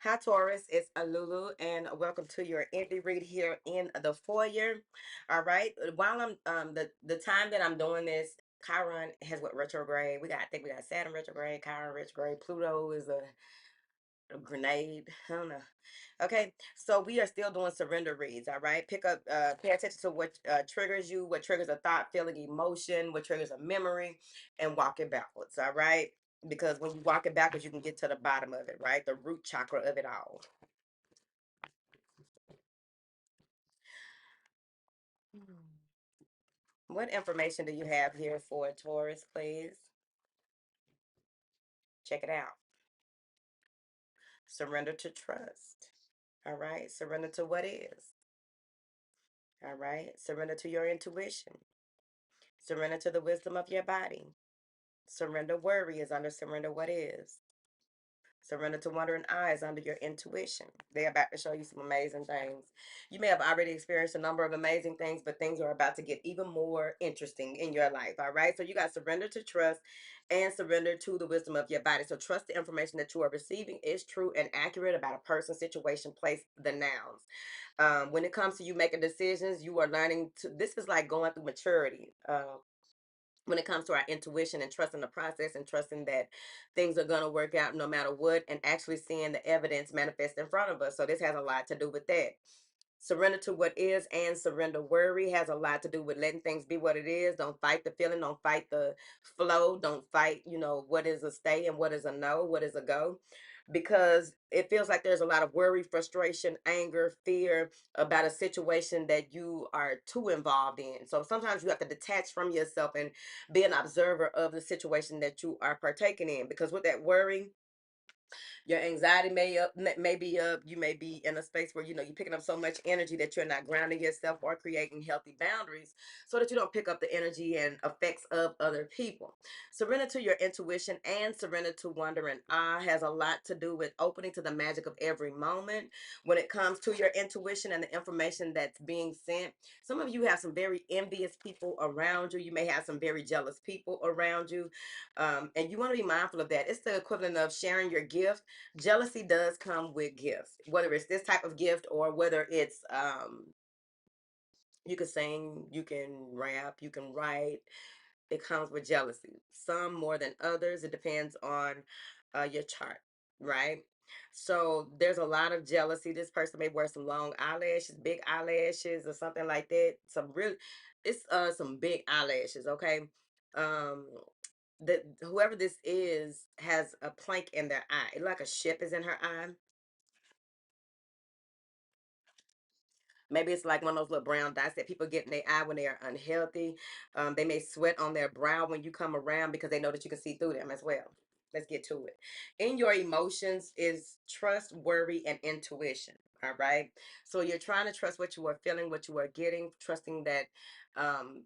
Hi, Taurus. It's Lulu, and welcome to your energy read here in the foyer. All right. While I'm the time that I'm doing this, Chiron has what retrograde. I think we got Saturn retrograde, Chiron retrograde. Pluto is a grenade. I don't know. Okay, so we are still doing surrender reads. All right. Pay attention to what triggers you, what triggers a thought, feeling, emotion, what triggers a memory, and walk it backwards. All right. Because when you walk it backwards, you can get to the bottom of it, right? The root chakra of it all. Hmm. What information do you have here for Taurus, please? Check it out. Surrender to trust. All right. Surrender to what is. All right. Surrender to your intuition. Surrender to the wisdom of your body. Surrender worry is under surrender what is. Surrender to wandering eyes under your intuition. They're about to show you some amazing things. You may have already experienced a number of amazing things, but things are about to get even more interesting in your life. All right. So you got surrender to trust and surrender to the wisdom of your body. So trust the information that you are receiving is true and accurate about a person, situation, place, the nouns. When it comes to you making decisions, you are learning to, this is like going through maturity. When it comes to our intuition and trusting the process and trusting that things are going to work out no matter what, and actually seeing the evidence manifest in front of us. So this has a lot to do with that. Surrender to what is and surrender worry has a lot to do with letting things be what it is. Don't fight the feeling, don't fight the flow, don't fight, what is a stay and what is a no, what is a go. Because it feels like there's a lot of worry, frustration, anger, fear about a situation that you are too involved in. So sometimes you have to detach from yourself and be an observer of the situation that you are partaking in. Because with that worry, your anxiety may be up. You may be in a space where you're picking up so much energy that you're not grounding yourself or creating healthy boundaries, so that you don't pick up the energy and effects of other people. Surrender to your intuition and surrender to wonder and awe has a lot to do with opening to the magic of every moment. When it comes to your intuition and the information that's being sent, some of you have some very envious people around you. You may have some very jealous people around you, and you want to be mindful of that. It's the equivalent of sharing your gift. Jealousy does come with gifts, whether it's this type of gift or whether it's you can sing, you can rap, you can write. It comes with jealousy. Some more than others. It depends on your chart, right? So there's a lot of jealousy. This person may wear some long eyelashes, big eyelashes, or something like that. It's some big eyelashes. Okay, um, that whoever this is has a plank in their eye, like a ship is in her eye. Maybe it's like one of those little brown dots that people get in their eye when they are unhealthy. They may sweat on their brow when you come around because they know that you can see through them as well. Let's get to it. In your emotions is trust, worry, and intuition. All right. So you're trying to trust what you are feeling, what you are getting, trusting that um,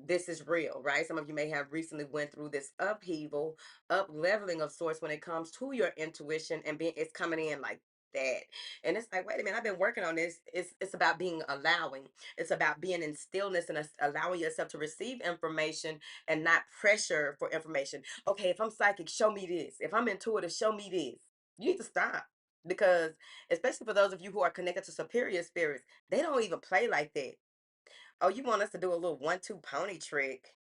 this is real, right? Some of you may have recently went through this upheaval, up leveling of sorts when it comes to your intuition, and being it's coming in like that. And it's like, wait a minute, I've been working on this. It's about being allowing. It's about being in stillness and allowing yourself to receive information and not pressure for information. Okay, if I'm psychic, show me this. If I'm intuitive, show me this. You need to stop. Because especially for those of you who are connected to superior spirits, they don't even play like that. Oh, you want us to do a little 1-2 pony trick?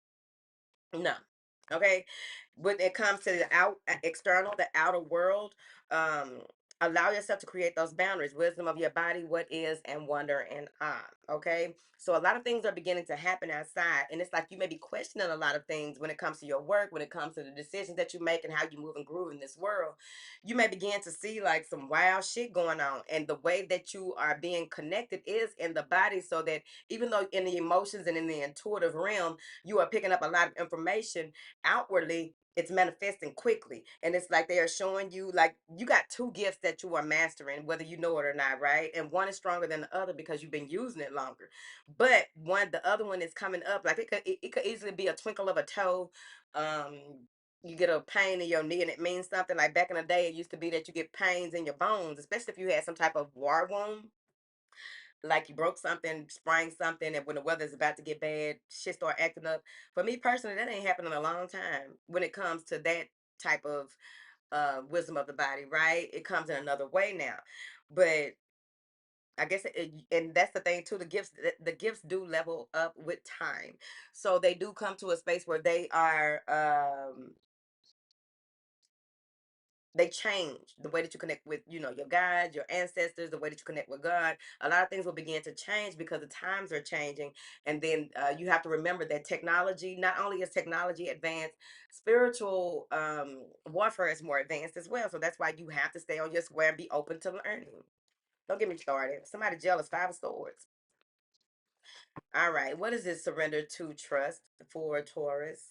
No. Okay. When it comes to the external, the outer world, um, allow yourself to create those boundaries, wisdom of your body, what is, and wonder and awe. Okay. So a lot of things are beginning to happen outside. And it's like you may be questioning a lot of things when it comes to your work, when it comes to the decisions that you make and how you move and groove in this world. You may begin to see like some wild shit going on. And the way that you are being connected is in the body, so that even though in the emotions and in the intuitive realm, you are picking up a lot of information outwardly, it's manifesting quickly. And it's like they are showing you like you got two gifts that you are mastering, whether you know it or not, right? And one is stronger than the other because you've been using it longer. But the other one is coming up, like it could easily be a twinkle of a toe. um you get a pain in your knee and it means something. Like back in the day, it used to be that you get pains in your bones, especially if you had some type of war wound, like you broke something, sprang something, and when the weather's about to get bad, shit start acting up. For me personally, that ain't happened in a long time when it comes to that type of wisdom of the body, right? It comes in another way now. But I guess and that's the thing too. The gifts do level up with time, so they do come to a space where they change the way that you connect with, your guides, your ancestors, the way that you connect with God. A lot of things will begin to change because the times are changing. And then you have to remember that technology, not only is technology advanced, spiritual warfare is more advanced as well. So that's why you have to stay on your square and be open to learning. Don't get me started. Somebody jealous, 5 of swords. All right. What is this surrender to trust for Taurus?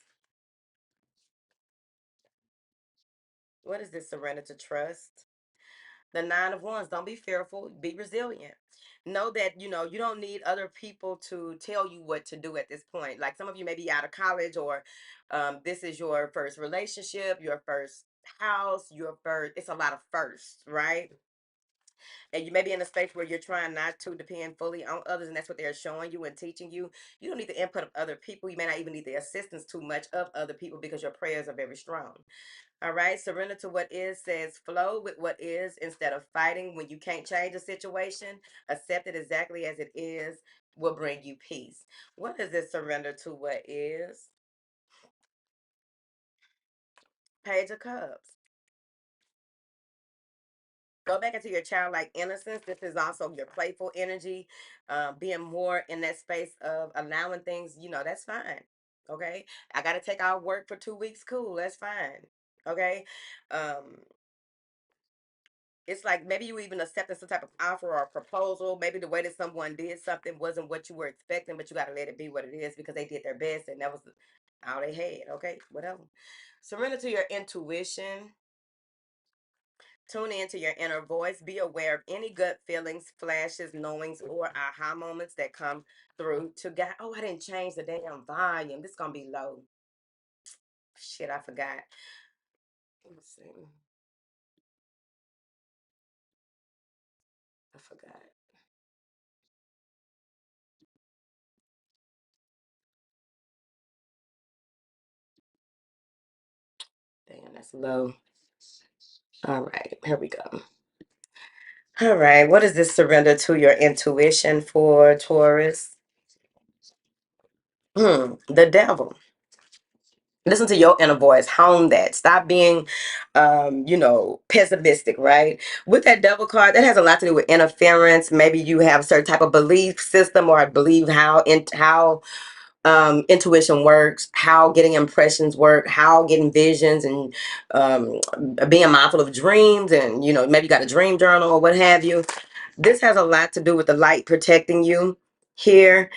What is this surrender to trust? The 9 of Wands. Don't be fearful. Be resilient. Know that you don't need other people to tell you what to do at this point. Like some of you may be out of college, or this is your first relationship, your first house, your first. It's a lot of firsts, right? And you may be in a space where you're trying not to depend fully on others, and that's what they're showing you and teaching you. You don't need the input of other people. You may not even need the assistance too much of other people because your prayers are very strong. All right, surrender to what is says flow with what is instead of fighting when you can't change a situation. Accept it exactly as it is will bring you peace. What is this surrender to what is? Page of Cups. Go back into your childlike innocence. This is also your playful energy, being more in that space of allowing things, that's fine. Okay. I got to take out work for 2 weeks. Cool. That's fine. Okay. Um, it's like maybe you even accepted some type of offer or proposal. Maybe the way that someone did something wasn't what you were expecting, but you got to let it be what it is because they did their best and that was all they had. Okay. Whatever. Surrender to your intuition. Tune into your inner voice. Be aware of any gut feelings, flashes, knowings, or aha moments that come through to God. Oh, I didn't change the damn volume. This gonna be low. Shit, I forgot. Let me see. I forgot. Damn, that's low. All right, here we go. All right, what is this surrender to your intuition for Taurus? The devil. Listen to your inner voice. Hone that. Stop being, pessimistic, right? With that devil card, that has a lot to do with interference. Maybe you have a certain type of belief system, or I believe how intuition works, how getting impressions work, how getting visions, and being mindful of dreams, and maybe you got a dream journal or what have you. This has a lot to do with the light protecting you here,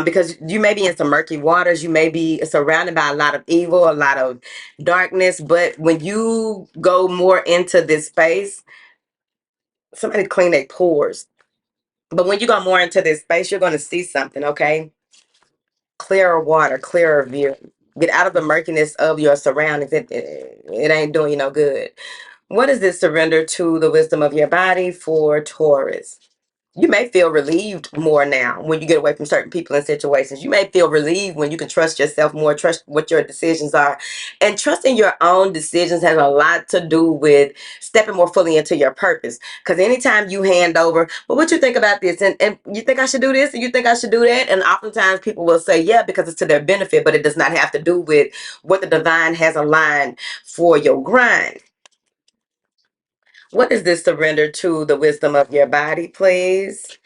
because you may be in some murky waters. You may be surrounded by a lot of evil, a lot of darkness. But when you go more into this space, somebody clean their pores. But when you go more into this space, you're going to see something, okay? Clearer water, clearer view. Get out of the murkiness of your surroundings. It ain't doing you no good. What is this surrender to the wisdom of your body for Taurus? You may feel relieved more now when you get away from certain people and situations. You may feel relieved when you can trust yourself more, trust what your decisions are. And trusting your own decisions has a lot to do with stepping more fully into your purpose. Because anytime you hand over, well, what you think about this? And you think I should do this? And you think I should do that? And oftentimes people will say, yeah, because it's to their benefit, but it does not have to do with what the divine has aligned for your grind. What is this surrender to the wisdom of your body, please?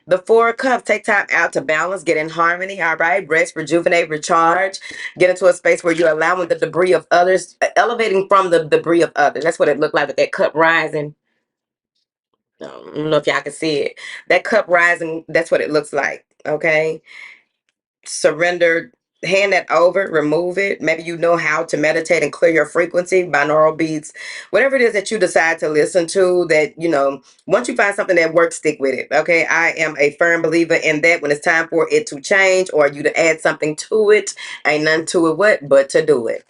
The 4 of Cups. Take time out to balance, get in harmony. All right. Rest, rejuvenate, recharge. Get into a space where you're allowing the debris of others, elevating from the debris of others. That's what it looked like with that cup rising. I don't know if y'all can see it. That cup rising, that's what it looks like. Okay. Surrender, hand that over, remove it. Maybe you know how to meditate and clear your frequency, binaural beats, whatever it is that you decide to listen to. That once you find something that works, stick with it. Okay, I am a firm believer in that. When it's time for it to change or you to add something to it, ain't nothing to it but to do it.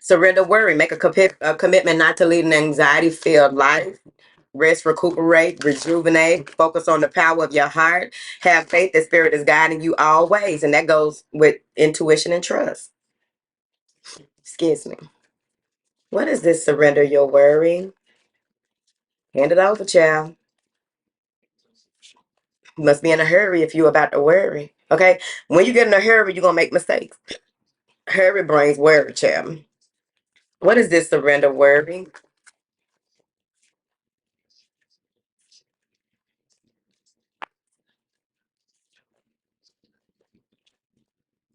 Surrender worry, make a commitment not to lead an anxiety filled life. Rest, recuperate, rejuvenate, focus on the power of your heart. Have faith that spirit is guiding you always. And that goes with intuition and trust. Excuse me. What is this? Surrender your worry. Hand it over, child. You must be in a hurry if you're about to worry. Okay? When you get in a hurry, you're going to make mistakes. Hurry brings worry, child. What is this? Surrender worry.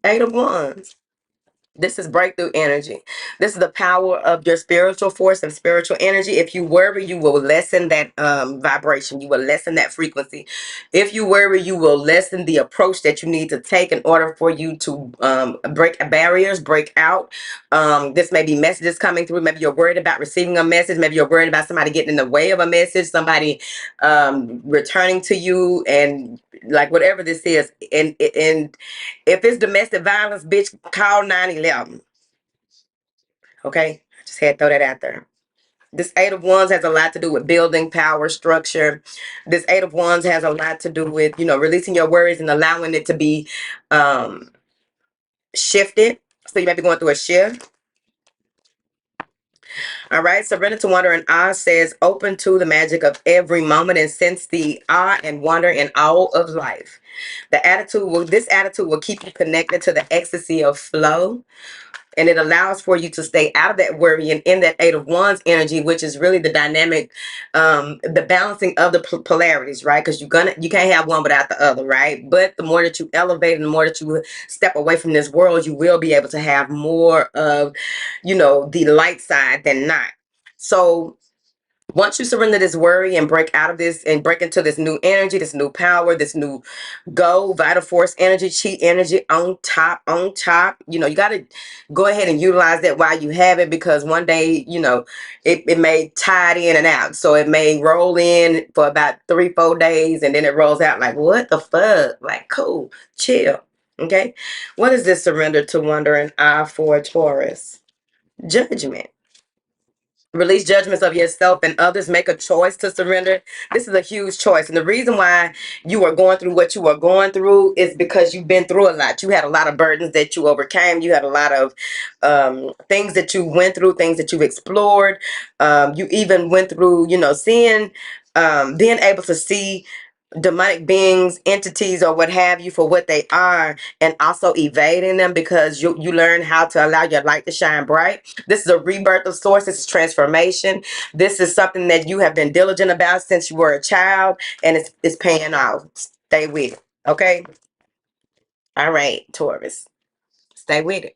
Eight of Wands. This is breakthrough energy. This is the power of your spiritual force and spiritual energy. If you worry, you will lessen that vibration. You will lessen that frequency. If you worry, you will lessen the approach that you need to take in order for you to break barriers, break out. This may be messages coming through. Maybe you're worried about receiving a message. Maybe you're worried about somebody getting in the way of a message, somebody returning to you, and like whatever this is. And if it's domestic violence, bitch, call 911. Okay? Just had to throw that out there. This Eight of Wands has a lot to do with building power, structure. This Eight of Wands has a lot to do with, releasing your worries and allowing it to be shifted. So you might be going through a shift. All right. Surrender to wonder and awe says open to the magic of every moment and sense the awe and wonder in all of life. This attitude will keep you connected to the ecstasy of flow. And it allows for you to stay out of that worry and in that Eight of Wands energy, which is really the dynamic, the balancing of the polarities, right? Because you can't have one without the other, right? But the more that you elevate and the more that you step away from this world, you will be able to have more of, the light side than not. So once you surrender this worry and break out of this and break into this new energy, this new power, this new vital force energy, chi energy on top, you got to go ahead and utilize that while you have it, because one day, it may tide in and out. So it may roll in for about 3-4 days and then it rolls out like, what the fuck? Like, cool, chill. Okay. What is this surrender to wonder and awe for Taurus? Judgment. Release judgments of yourself and others. Make a choice to surrender. This is a huge choice. And the reason why you are going through what you are going through is because you've been through a lot. You had a lot of burdens that you overcame. You had a lot of things that you went through, things that you've explored. You even went through, seeing, being able to see demonic beings, entities, or what have you for what they are, and also evading them because you learn how to allow your light to shine bright. This is a rebirth of source. This is transformation. This is something that you have been diligent about since you were a child, and it's paying off. Stay with it. Okay. All right, Taurus, stay with it.